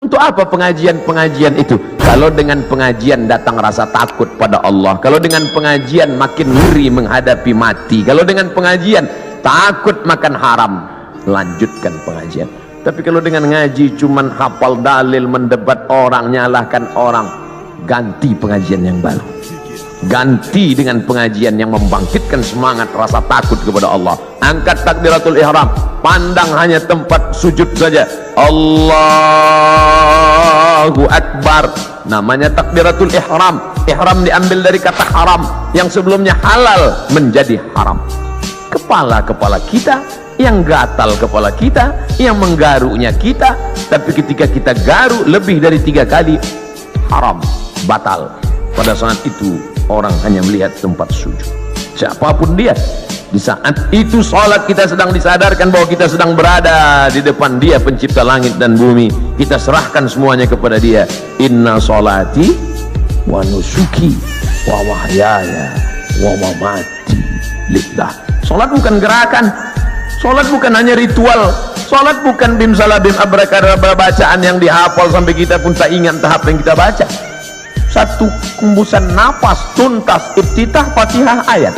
Untuk apa pengajian-pengajian itu? Kalau dengan pengajian datang rasa takut pada Allah, kalau dengan pengajian makin ngeri menghadapi mati, kalau dengan pengajian takut makan haram, lanjutkan pengajian. Tapi kalau dengan ngaji cuman hafal dalil, mendebat orang, nyalahkan orang, ganti pengajian yang baru, ganti dengan pengajian yang membangkitkan semangat rasa takut kepada Allah. Angkat takbiratul ihram, pandang hanya tempat sujud saja, Allahu Akbar, namanya takbiratul ihram. Ihram diambil dari kata haram, yang sebelumnya halal menjadi haram. Kepala-kepala kita yang gatal, kepala kita yang menggaruknya kita, tapi ketika kita garuk lebih dari 3 kali, haram, batal. Pada saat itu orang hanya melihat tempat sujud, siapapun dia. Di saat itu salat kita sedang disadarkan bahwa kita sedang berada di depan Dia pencipta langit dan bumi. Kita serahkan semuanya kepada Dia. Inna salati wa nusuki wa mahyaya wa mamati lillah. Salat bukan gerakan, salat bukan hanya ritual, salat bukan bim salabim abrakadabra bacaan yang dihafal sampai kita pun tak ingat tahap yang kita baca. Satu hembusan nafas tuntas, iftitah, Fatihah, ayat.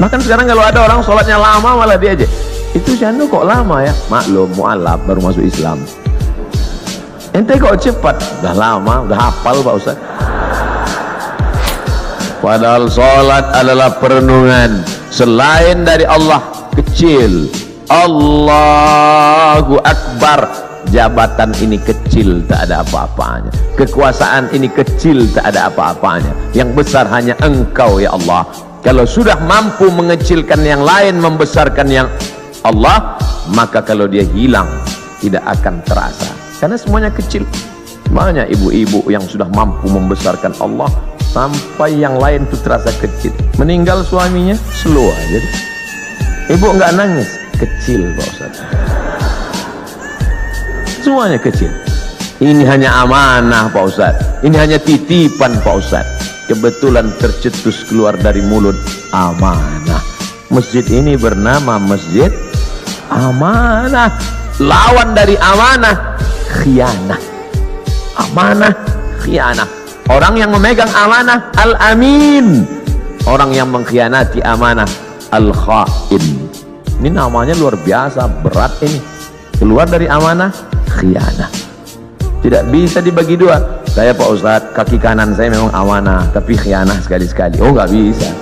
Bahkan sekarang kalau ada orang sholatnya lama malah dia aja, itu Syanu kok lama ya? Maklum, mu'alaf baru masuk Islam. Ente kok cepat? Udah lama, udah hafal Pak Ustaz. Padahal sholat adalah perenungan. Selain dari Allah kecil, Allahu Akbar. Jabatan ini kecil, tak ada apa-apanya. Kekuasaan ini kecil, tak ada apa-apanya. Yang besar hanya Engkau ya Allah. Kalau sudah mampu mengecilkan yang lain, membesarkan yang Allah, maka kalau dia hilang tidak akan terasa, karena semuanya kecil. Banyak ibu-ibu yang sudah mampu membesarkan Allah sampai yang lain itu terasa kecil. Meninggal suaminya, slow aja. Ibu enggak nangis, kecil Pak Ustaz. Semuanya kecil. Ini hanya amanah Pak Ustaz, ini hanya titipan Pak Ustaz. Kebetulan tercetus keluar dari mulut, amanah. Masjid ini bernama Masjid Amanah. Lawan dari amanah, khianah. Amanah, khianah. Orang yang memegang amanah, al-amin. Orang yang mengkhianati amanah, al-khain. Ini namanya luar biasa, berat ini. Keluar dari amanah, khianah. Tidak bisa dibagi dua. Saya Pak Ustadz, kaki kanan saya memang amanah, tapi khianah sekali-sekali. Oh, nggak bisa.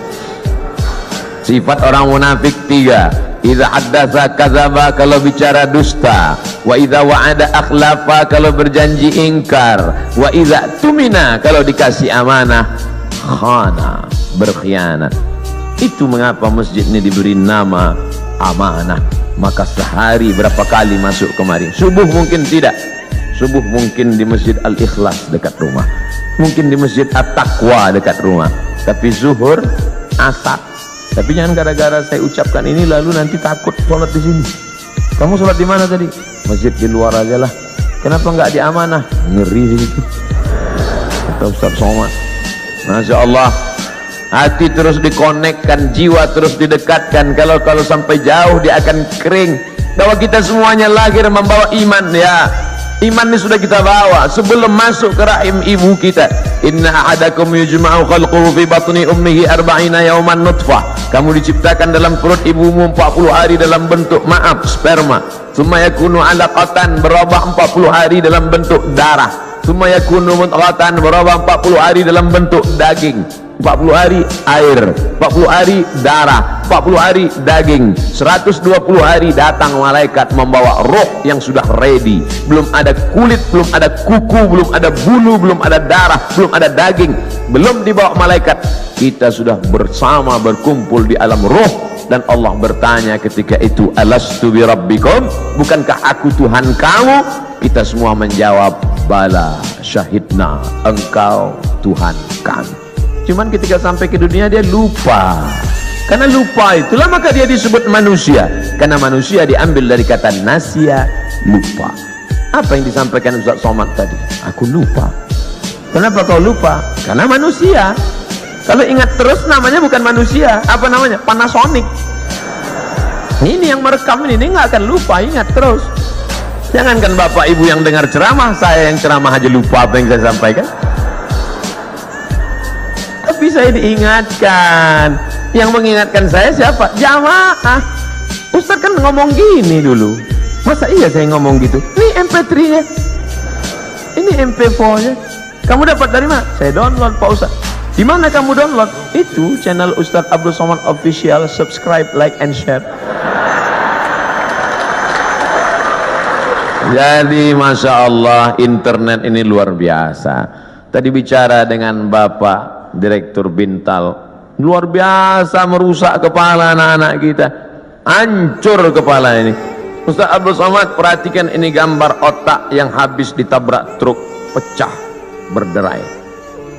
Sifat orang munafik 3. Idza haddatsa kadzaba, kalau bicara dusta. Wa idza wa'ada akhlafa, kalau berjanji ingkar. Wa idza tumina, kalau dikasih amanah, khana, berkhianat. Itu mengapa masjid ini diberi nama amanah. Maka sehari berapa kali masuk kemari? Subuh mungkin tidak. Subuh mungkin di Masjid Al-Ikhlas dekat rumah, mungkin di Masjid At-Taqwa dekat rumah, tapi zuhur, asar. Tapi jangan gara-gara saya ucapkan ini lalu nanti takut sholat di sini. Kamu sholat di mana tadi? Masjid di luar aja lah. Kenapa nggak di amanah? Ngeri itu. Kata Ustaz Somad. Masya Allah, hati terus dikonekkan, jiwa terus didekatkan. Kalau sampai jauh dia akan kering. Bahwa kita semuanya lahir membawa iman ya. Iman ini sudah kita bawa sebelum masuk ke rahim ibu kita. Inna ahadakum yujma'u khalquhu fi batni ummihi 40 yawman nutfah. Kamu diciptakan dalam perut ibumu 40 hari dalam bentuk sperma. Tsumma yakunu 'alaqatan, berubah 40 hari dalam bentuk darah. Tsumma yakunu mudghatan, berubah 40 hari dalam bentuk daging. 40 hari air, 40 hari darah, 40 hari daging, 120 hari datang malaikat membawa roh yang sudah ready. Belum ada kulit, belum ada kuku, belum ada bulu, belum ada darah, belum ada daging, belum dibawa malaikat. Kita sudah bersama berkumpul di alam roh. Dan Allah bertanya ketika itu, alastu bi rabbikum, bukankah aku Tuhan kamu? Kita semua menjawab, bala syahidna, engkau Tuhan kami. Cuman ketika sampai ke dunia dia lupa. Karena lupa itulah maka dia disebut manusia. Karena manusia diambil dari kata nasya, lupa. Apa yang disampaikan Ustaz Somad tadi? Aku lupa. Kenapa kau lupa? Karena manusia. Kalau ingat terus namanya bukan manusia. Apa namanya? Panasonic. Ini yang merekam ini nggak akan lupa, ingat terus. Jangankan bapak ibu yang dengar ceramah, saya yang ceramah aja lupa apa yang saya sampaikan. Tapi saya diingatkan. Yang mengingatkan saya siapa? Jamaah. Ustaz kan ngomong gini dulu. Masa iya saya ngomong gitu? Ini MP3 nya, ini MP4 nya. Kamu dapat dari mana? Saya download Pak Ustaz. Di mana kamu download? Itu channel Ustaz Abdul Somad Official. Subscribe, like and share. Jadi Masya Allah, internet ini luar biasa. Tadi bicara dengan Bapak Direktur Bintal, luar biasa merusak kepala anak-anak kita, hancur kepala ini. Ustaz Abdul Somad, perhatikan ini gambar otak yang habis ditabrak truk, pecah, berderai.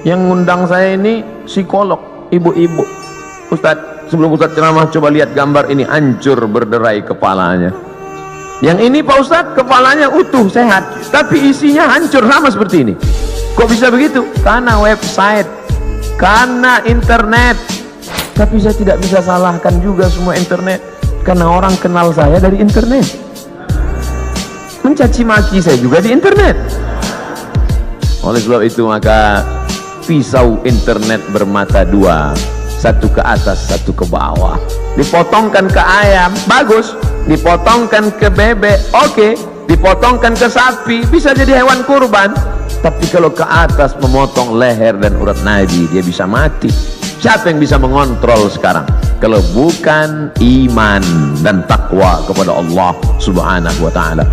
Yang ngundang saya ini psikolog, ibu-ibu. Ustaz, sebelum Ustaz ceramah coba lihat gambar ini, hancur berderai kepalanya. Yang ini Pak Ustadz, kepalanya utuh, sehat, tapi isinya hancur, sama seperti ini. Kok bisa begitu? Karena website, karena internet. Tapi saya tidak bisa salahkan juga semua internet, karena orang kenal saya dari internet, mencaci maki saya juga di internet. Oleh sebab itu maka pisau internet bermata dua, satu ke atas, satu ke bawah. Dipotongkan ke ayam, bagus. Dipotongkan ke bebek, oke. Dipotongkan ke sapi, bisa jadi hewan kurban. Tapi kalau ke atas memotong leher dan urat nadi, dia bisa mati. Siapa yang bisa mengontrol sekarang kalau bukan iman dan takwa kepada Allah Subhanahu wa ta'ala?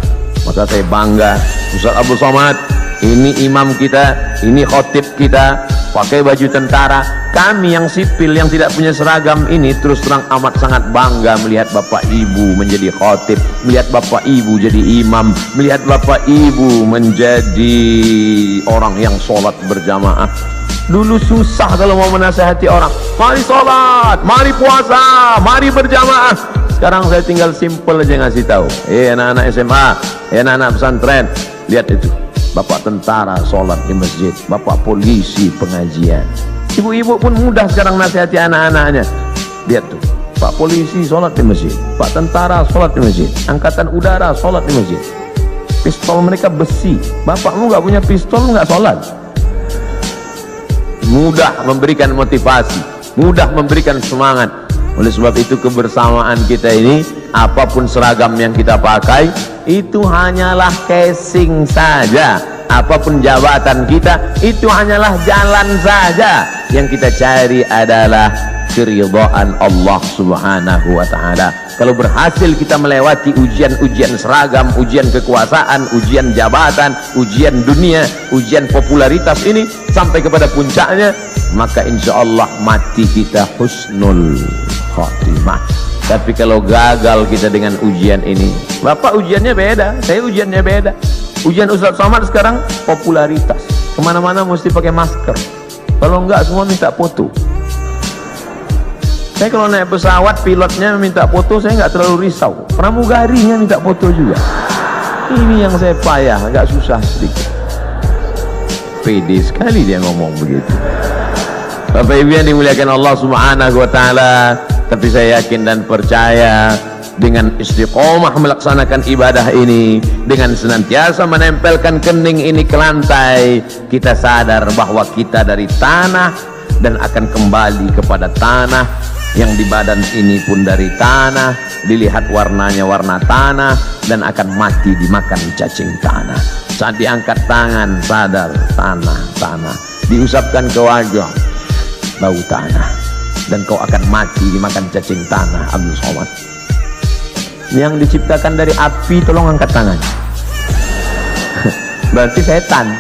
Maka saya bangga, Ustaz Abdul Somad ini imam kita, ini khotib kita, pakai baju tentara. Kami yang sipil yang tidak punya seragam ini terus terang amat sangat bangga melihat bapak ibu menjadi khotib, melihat bapak ibu jadi imam, melihat bapak ibu menjadi orang yang sholat berjamaah. Dulu susah kalau mau menasihati orang, mari sholat, mari puasa, mari berjamaah. Sekarang saya tinggal simple aja ngasih tahu, anak-anak SMA, anak-anak pesantren, lihat itu, bapak tentara sholat di masjid, bapak polisi pengajian. Ibu-ibu pun mudah sekarang nasihati anak-anaknya. Lihat tuh, pak polisi sholat di masjid, pak tentara sholat di masjid, angkatan udara sholat di masjid. Pistol mereka besi, bapakmu nggak punya pistol, nggak sholat. Mudah memberikan motivasi, mudah memberikan semangat. Oleh sebab itu kebersamaan kita ini, apapun seragam yang kita pakai, itu hanyalah casing saja. Apapun jabatan kita, itu hanyalah jalan saja. Yang kita cari adalah keridhaan Allah Subhanahu wa ta'ala. Kalau berhasil kita melewati ujian-ujian seragam, ujian kekuasaan, ujian jabatan, ujian dunia, ujian popularitas ini sampai kepada puncaknya, maka insya Allah mati kita husnul khotimah. Tapi kalau gagal kita dengan ujian ini, bapak ujiannya beda, saya ujiannya beda. Ujian Ustaz Somad sekarang popularitas, kemana-mana mesti pakai masker, kalau enggak semua minta foto. Saya kalau naik pesawat pilotnya minta foto, saya nggak terlalu risau, pramugarinya minta foto juga. Ini yang saya payah, agak susah sedikit. Pede sekali dia ngomong begitu. Bapak Ibu yang dimuliakan Allah Subhanahu wa ta'ala, tapi saya yakin dan percaya dengan istiqomah melaksanakan ibadah ini, dengan senantiasa menempelkan kening ini ke lantai, kita sadar bahwa kita dari tanah dan akan kembali kepada tanah. Yang di badan ini pun dari tanah, dilihat warnanya warna tanah, dan akan mati dimakan cacing tanah. Saat diangkat tangan sadar tanah, diusapkan ke wajah bau tanah, dan kau akan mati dimakan cacing tanah. Abdul Somad yang diciptakan dari api, tolong angkat tangan. Berarti setan.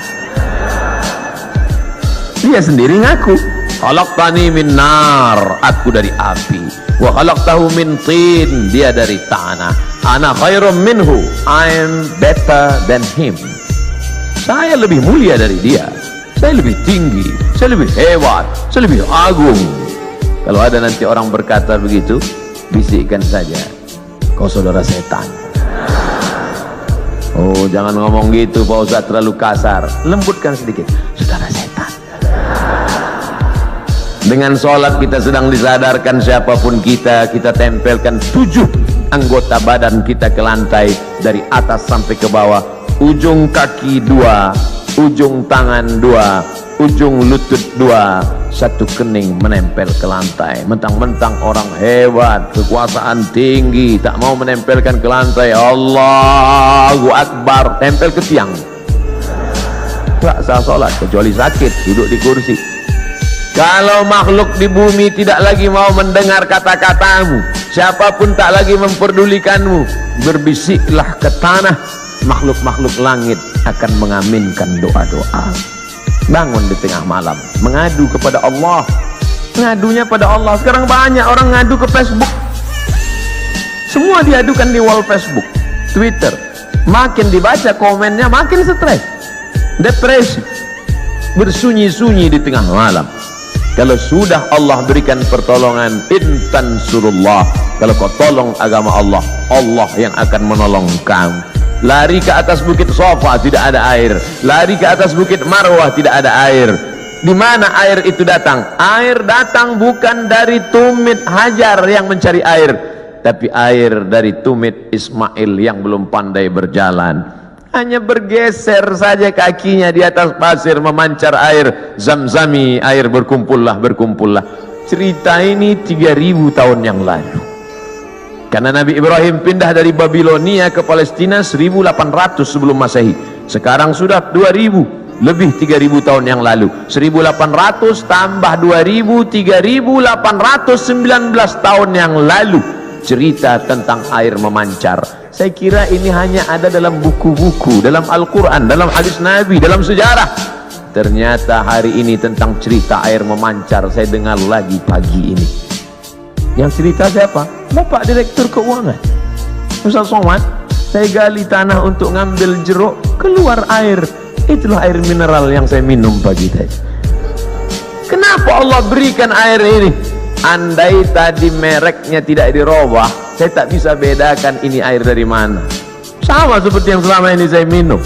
Dia sendiri ngaku, khalaqtani min nar, aku dari api, wa khalaqtahu min tin, dia dari tanah. Ana khairum minhu, I am better than him. Saya lebih mulia dari dia, saya lebih tinggi, saya lebih hebat, saya lebih agung. Kalau ada nanti orang berkata begitu, bisikkan saja, kau saudara setan. Oh, jangan ngomong gitu Pak Ustaz, terlalu kasar. Lembutkan sedikit, saudara setan. Dengan sholat kita sedang disadarkan siapapun kita tempelkan 7 anggota badan kita ke lantai dari atas sampai ke bawah, ujung kaki 2, ujung tangan 2, ujung lutut 2, satu kening menempel ke lantai. Mentang-mentang orang hebat, kekuasaan tinggi, tak mau menempelkan ke lantai. Allahu Akbar, tempel ke tiang. Tak sah sholat kecuali sakit, duduk di kursi. Kalau makhluk di bumi tidak lagi mau mendengar kata-katamu, siapapun tak lagi memperdulikanmu, berbisiklah ke tanah, makhluk-makhluk langit akan mengaminkan doa-doa. Bangun di tengah malam, mengadu kepada Allah. Ngadunya pada Allah. Sekarang banyak orang ngadu ke Facebook. Semua diadukan di wall Facebook, Twitter. Makin dibaca komennya makin stres, depresi, bersunyi-sunyi di tengah malam. Kalau sudah Allah berikan pertolongan, intan surullah, kalau kau tolong agama Allah, Allah yang akan menolong kamu. Lari ke atas bukit Safa tidak ada air, lari ke atas bukit Marwah tidak ada air. Di mana air itu datang? Air datang bukan dari tumit Hajar yang mencari air, tapi air dari tumit Ismail yang belum pandai berjalan. Hanya bergeser saja kakinya di atas pasir, memancar air Zamzami, air berkumpullah. Cerita ini 3000 tahun yang lalu. Karena Nabi Ibrahim pindah dari Babilonia ke Palestina 1800 sebelum Masehi. Sekarang sudah 2000, lebih 3000 tahun yang lalu. 1800 tambah 2000, 3819 tahun yang lalu. Cerita tentang air memancar. Saya kira ini hanya ada dalam buku-buku, dalam Al-Quran, dalam hadis Nabi, dalam sejarah. Ternyata hari ini tentang cerita air memancar saya dengar lagi pagi ini. Yang cerita siapa? Bapak Direktur Keuangan, Ustaz Somad. Saya gali tanah untuk ngambil jeruk, keluar air. Itulah air mineral yang saya minum pagi tadi. Kenapa Allah berikan air ini? Andai tadi mereknya tidak dirubah, saya tak bisa bedakan ini air dari mana. Sama seperti yang selama ini saya minum.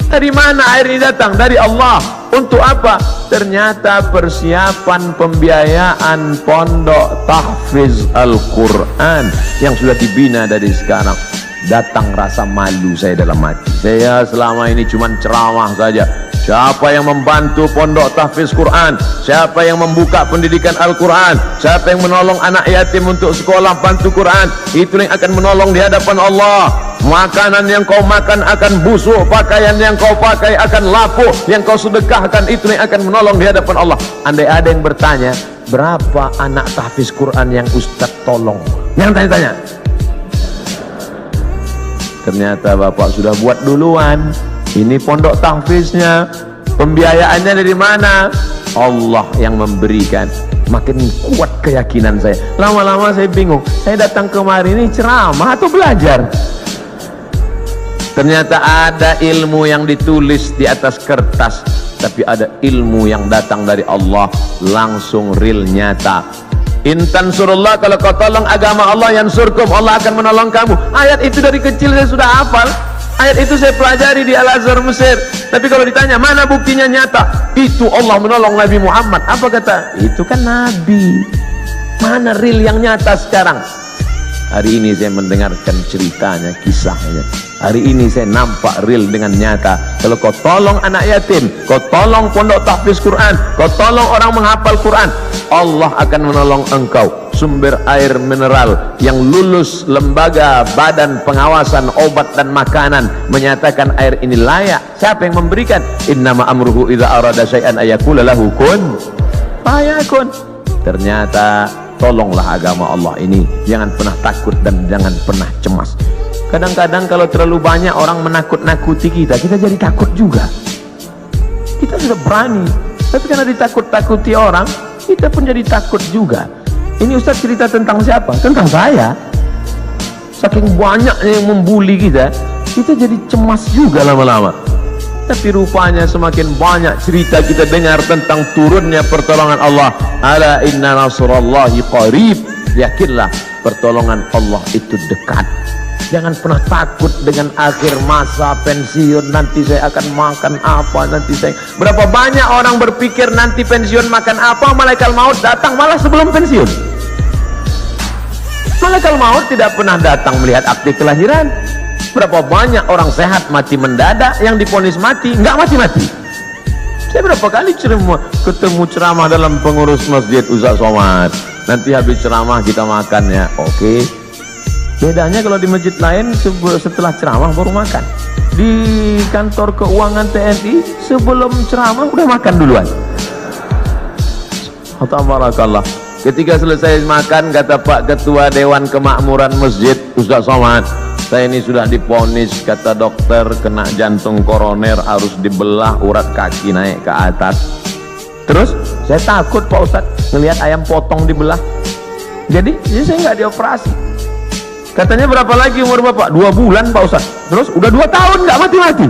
Dari mana air ini datang? Dari Allah. Untuk apa? Ternyata persiapan pembiayaan pondok tahfiz Al-Quran yang sudah dibina dari sekarang. Datang rasa malu saya dalam hati. Saya selama ini cuma ceramah saja. Siapa yang membantu pondok tahfiz Quran? Siapa yang membuka pendidikan Al-Quran? Siapa yang menolong anak yatim untuk sekolah bantu Quran? Itu yang akan menolong di hadapan Allah. Makanan yang kau makan akan busuk, pakaian yang kau pakai akan lapuk, yang kau sedekahkan itu yang akan menolong di hadapan Allah. Andai ada yang bertanya, berapa anak tahfiz Quran yang Ustaz tolong? Yang tanya-tanya. Ternyata Bapak sudah buat duluan. Ini pondok tahfiznya, pembiayaannya dari mana? Allah yang memberikan. Makin kuat keyakinan saya. Lama-lama saya bingung, saya datang kemari ini ceramah atau belajar? Ternyata ada ilmu yang ditulis di atas kertas, tapi ada ilmu yang datang dari Allah, langsung real, nyata. Intan surullah, kalau kau tolong agama Allah, yansurkum, Allah akan menolong kamu. Ayat itu dari kecil saya sudah hafal. Ayat itu saya pelajari di Al-Azhar Mesir. Tapi kalau ditanya mana buktinya nyata, itu Allah menolong Nabi Muhammad. Apa kata? Itu kan Nabi. Mana real yang nyata sekarang? Hari ini saya mendengarkan ceritanya, kisahnya. Hari ini saya nampak real dengan nyata. Kalau kau tolong anak yatim, kau tolong pondok tahfiz Quran, kau tolong orang menghafal Quran, Allah akan menolong engkau. Sumber air mineral yang lulus lembaga badan pengawasan obat dan makanan menyatakan air ini layak. Siapa yang memberikan? Innama amruhu idza arada syai'an ayaqula lahu kun fayakun. Ternyata tolonglah agama Allah ini. Jangan pernah takut dan jangan pernah cemas. Kadang-kadang kalau terlalu banyak orang menakut-nakuti kita, kita jadi takut juga. Kita sudah berani, tapi karena ditakut-takuti orang, kita pun jadi takut juga. Ini Ustaz cerita tentang siapa? Tentang saya. Saking banyaknya yang membuli kita, kita jadi cemas juga lama-lama. Tapi rupanya semakin banyak cerita kita dengar tentang turunnya pertolongan Allah. Ala inna nasrallahi qarib. Yakinlah pertolongan Allah itu dekat. Jangan pernah takut dengan akhir masa pensiun, nanti saya akan makan apa, nanti saya. Berapa banyak orang berpikir nanti pensiun makan apa, malaikat maut datang malah sebelum pensiun. Malakal maut tidak pernah datang melihat akte kelahiran. Berapa banyak orang sehat mati mendadak, yang divonis mati nggak mati-mati. Saya berapa kali ketemu ceramah dalam pengurus masjid, Ustaz Somad, nanti habis ceramah kita makan ya. Oke. Bedanya kalau di masjid lain setelah ceramah baru makan. Di kantor keuangan TNI sebelum ceramah udah makan duluan. Tabarakallah. Ketika selesai makan, kata Pak Ketua Dewan Kemakmuran Masjid, Ustaz Somad, saya ini sudah divonis, kata dokter, kena jantung koroner, harus dibelah urat kaki naik ke atas. Terus saya takut Pak Ustaz ngelihat ayam potong dibelah. Jadi saya nggak dioperasi. Katanya berapa lagi umur Bapak? 2 bulan Pak Ustaz. Terus udah 2 tahun nggak mati-mati.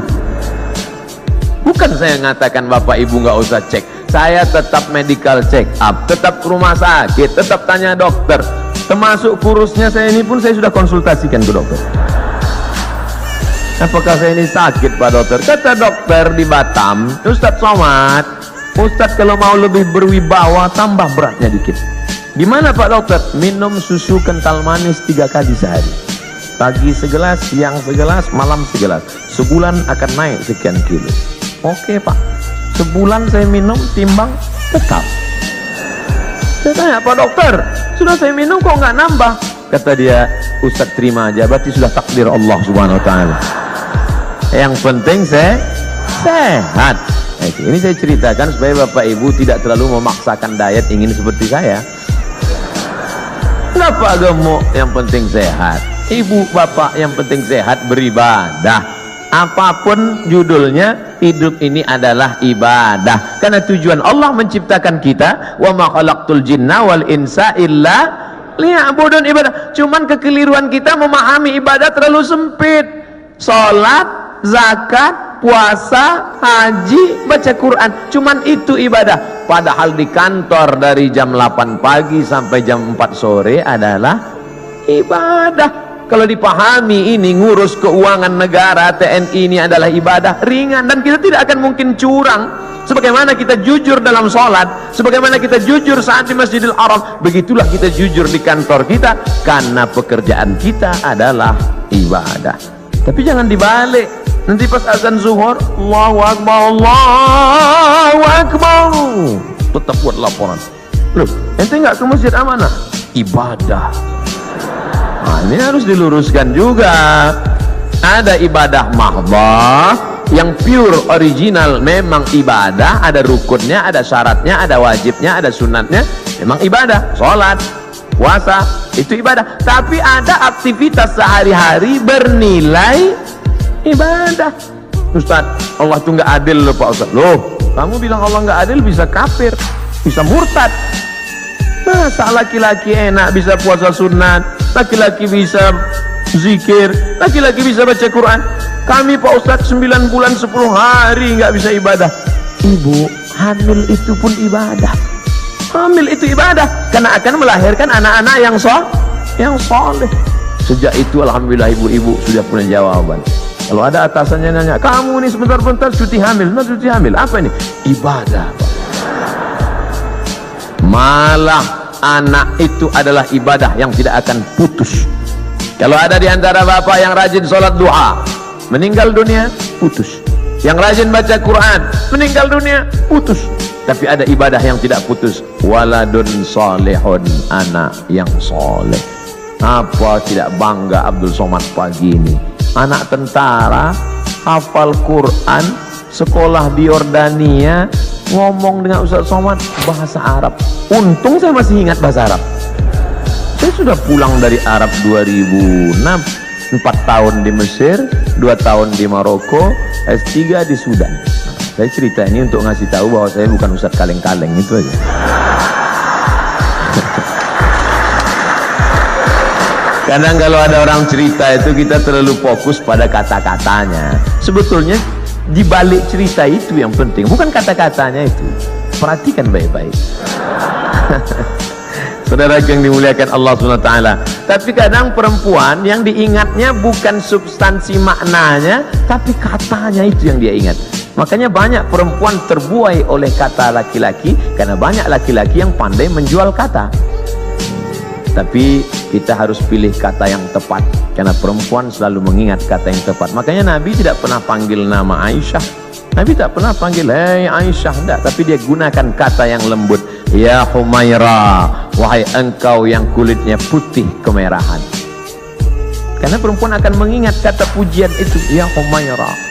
Bukan saya ngatakan Bapak Ibu nggak usah cek. Saya tetap medical check up, tetap ke rumah sakit, tetap tanya dokter. Termasuk kurusnya saya ini pun saya sudah konsultasikan ke dokter. Apakah saya ini sakit Pak Dokter? Kata dokter di Batam, Ustadz Somad, Ustadz kalau mau lebih berwibawa tambah beratnya dikit. Gimana Pak Dokter? Minum susu kental manis 3 kali sehari. Pagi segelas, siang segelas, malam segelas. Sebulan akan naik sekian kilo. Oke Pak. Sebulan saya minum, timbang tetap. Saya tanya, Pak Dokter, sudah saya minum kok nggak nambah? Kata dia, Ustadz terima aja, berarti sudah takdir Allah Subhanahu Wa Taala. Yang penting saya sehat. Ini saya ceritakan supaya Bapak Ibu tidak terlalu memaksakan diet ingin seperti saya. Kenapa gemuk? Yang penting sehat. Ibu bapak yang penting sehat, beribadah. Apapun judulnya, hidup ini adalah ibadah. Karena tujuan Allah menciptakan kita, wa ma khalaqtul jinna wal insa illa liya'budun, ibadah. Cuman kekeliruan kita memahami ibadah terlalu sempit. Salat, zakat, puasa, haji, baca Quran, cuman itu ibadah. Padahal di kantor dari jam 8 pagi sampai jam 4 sore adalah ibadah. Kalau dipahami ini, ngurus keuangan negara, TNI ini adalah ibadah ringan, dan kita tidak akan mungkin curang. Sebagaimana kita jujur dalam sholat, sebagaimana kita jujur saat di Masjidil Haram, begitulah kita jujur di kantor kita, karena pekerjaan kita adalah ibadah. Tapi jangan dibalik. Nanti pas azan zuhur, Allahu Akbar, Allahu Akbar, tetap buat laporan. Loh, ente nggak ke masjid amanah? Ibadah. Nah, ini harus diluruskan juga. Ada ibadah mahdhah yang pure original, memang ibadah, ada rukunnya, ada syaratnya, ada wajibnya, ada sunatnya, memang ibadah. Sholat, puasa, itu ibadah. Tapi ada aktivitas sehari-hari bernilai ibadah. Ustaz, Allah tuh nggak adil loh Pak Ustaz. Loh, kamu bilang Allah nggak adil, bisa kafir, bisa murtad. Masa laki-laki enak bisa puasa sunat, laki-laki bisa zikir, laki-laki bisa baca Quran. Kami Pak Ustaz 9 bulan 10 hari nggak bisa ibadah. Ibu, hamil itu pun ibadah. Hamil itu ibadah, karena akan melahirkan anak-anak yang soleh. Sejak itu alhamdulillah ibu-ibu sudah punya jawaban. Kalau ada atasannya nanya, kamu ini sebentar-bentar cuti hamil, nah cuti hamil apa ini? Ibadah Pak. Malah anak itu adalah ibadah yang tidak akan putus. Kalau ada di antara bapak yang rajin sholat duha, meninggal dunia, putus. Yang rajin baca Quran, meninggal dunia, putus. Tapi ada ibadah yang tidak putus. Waladun solehun, anak yang soleh. Apa tidak bangga Abdul Somad pagi ini? Anak tentara, hafal Quran, sekolah di Yordania, ngomong dengan Ustaz Somad bahasa Arab. Untung saya masih ingat bahasa Arab. Saya sudah pulang dari Arab 2006, 4 tahun di Mesir, 2 tahun di Maroko, S3 di Sudan. Saya cerita ini untuk ngasih tahu bahwa saya bukan Ustaz kaleng-kaleng, itu aja. Kadang kalau ada orang cerita itu kita terlalu fokus pada kata-katanya. Sebetulnya di balik cerita itu yang penting, bukan kata-katanya itu. Perhatikan baik-baik. Saudara yang dimuliakan Allah SWT. Tapi kadang perempuan yang diingatnya bukan substansi maknanya, tapi katanya itu yang dia ingat. Makanya banyak perempuan terbuai oleh kata laki-laki, karena banyak laki-laki yang pandai menjual kata. Tapi kita harus pilih kata yang tepat, karena perempuan selalu mengingat kata yang tepat. Makanya Nabi tidak pernah panggil nama Aisyah. Nabi tak pernah panggil hei Aisyah, tidak. Tapi dia gunakan kata yang lembut, ya Humaira, wahai engkau yang kulitnya putih kemerahan. Karena perempuan akan mengingat kata pujian itu, ya Humaira.